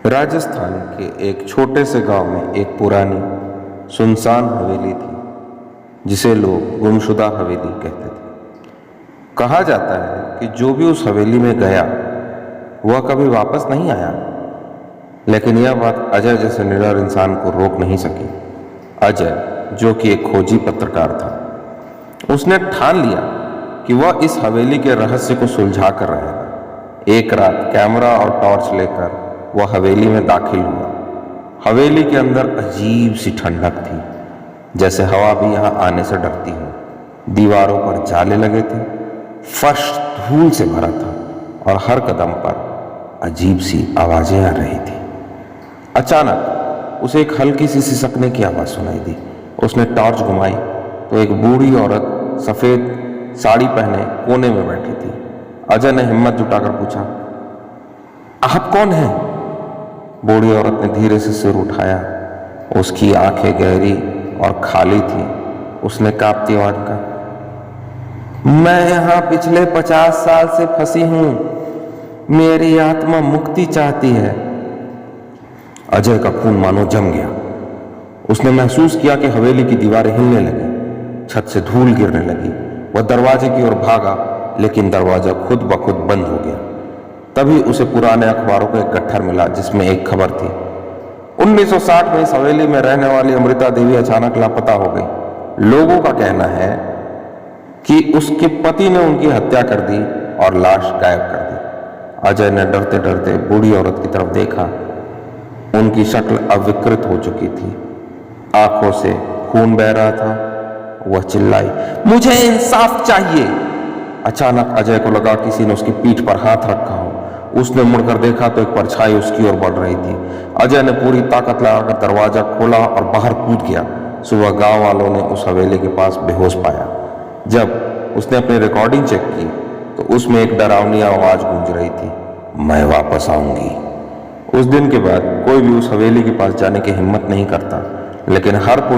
राजस्थान के एक छोटे से गांव में एक पुरानी सुनसान हवेली थी जिसे लोग गुमशुदा हवेली कहते थे। कहा जाता है कि जो भी उस हवेली में गया वह कभी वापस नहीं आया, लेकिन यह बात अजय जैसे निडर इंसान को रोक नहीं सकी। अजय, जो कि एक खोजी पत्रकार था, उसने ठान लिया कि वह इस हवेली के रहस्य को सुलझा कर रहेगा। एक रात कैमरा और टॉर्च लेकर वह हवेली में दाखिल हुआ। हवेली के अंदर अजीब सी ठंडक थी, जैसे हवा भी यहाँ आने से डरती हो। दीवारों पर जाले लगे थे, फर्श धूल से भरा था और हर कदम पर अजीब सी आवाजें आ रही थी। अचानक उसे एक हल्की सी सिसकने की आवाज सुनाई दी। उसने टॉर्च घुमाई तो एक बूढ़ी औरत सफेद साड़ी पहने कोने में बैठी थी। अजय ने हिम्मत जुटाकर पूछा, आप कौन हैं? बूढ़ी औरत ने धीरे से सिर उठाया। उसकी आंखें गहरी और खाली थी। उसने कांपती आवाज कहा, मैं यहां पिछले 50 साल से फंसी हूं। मेरी आत्मा मुक्ति चाहती है। अजय का खून मानो जम गया। उसने महसूस किया कि हवेली की दीवारें हिलने लगी, छत से धूल गिरने लगी। वह दरवाजे की ओर भागा, लेकिन दरवाजा खुद ब खुद बंद हो गया। तभी उसे पुराने अखबारों का एक गट्ठर मिला जिसमें एक खबर थी। 1960 में इस हवेली में रहने वाली अमृता देवी अचानक लापता हो गई। लोगों का कहना है कि उसके पति ने उनकी हत्या कर दी और लाश गायब कर दी। अजय ने डरते डरते बूढ़ी औरत की तरफ देखा। उनकी शक्ल अब विकृत हो चुकी थी, आंखों से खून बह रहा था। वह चिल्लाई, मुझे इंसाफ चाहिए। अचानक अजय को लगा किसी ने उसकी पीठ पर हाथ रखा हो। उसने मुड़कर देखा तो एक परछाई उसकी ओर बढ़ रही थी। अजय ने पूरी ताकत लगाकर दरवाजा खोला और बाहर कूद गया। सुबह गांव वालों ने उस हवेली के पास बेहोश पाया। जब उसने अपनी रिकॉर्डिंग चेक की तो उसमें एक डरावनी आवाज गूंज रही थी, मैं वापस आऊंगी। उस दिन के बाद कोई भी उस हवेली के पास जाने की हिम्मत नहीं करता, लेकिन हर पुण्य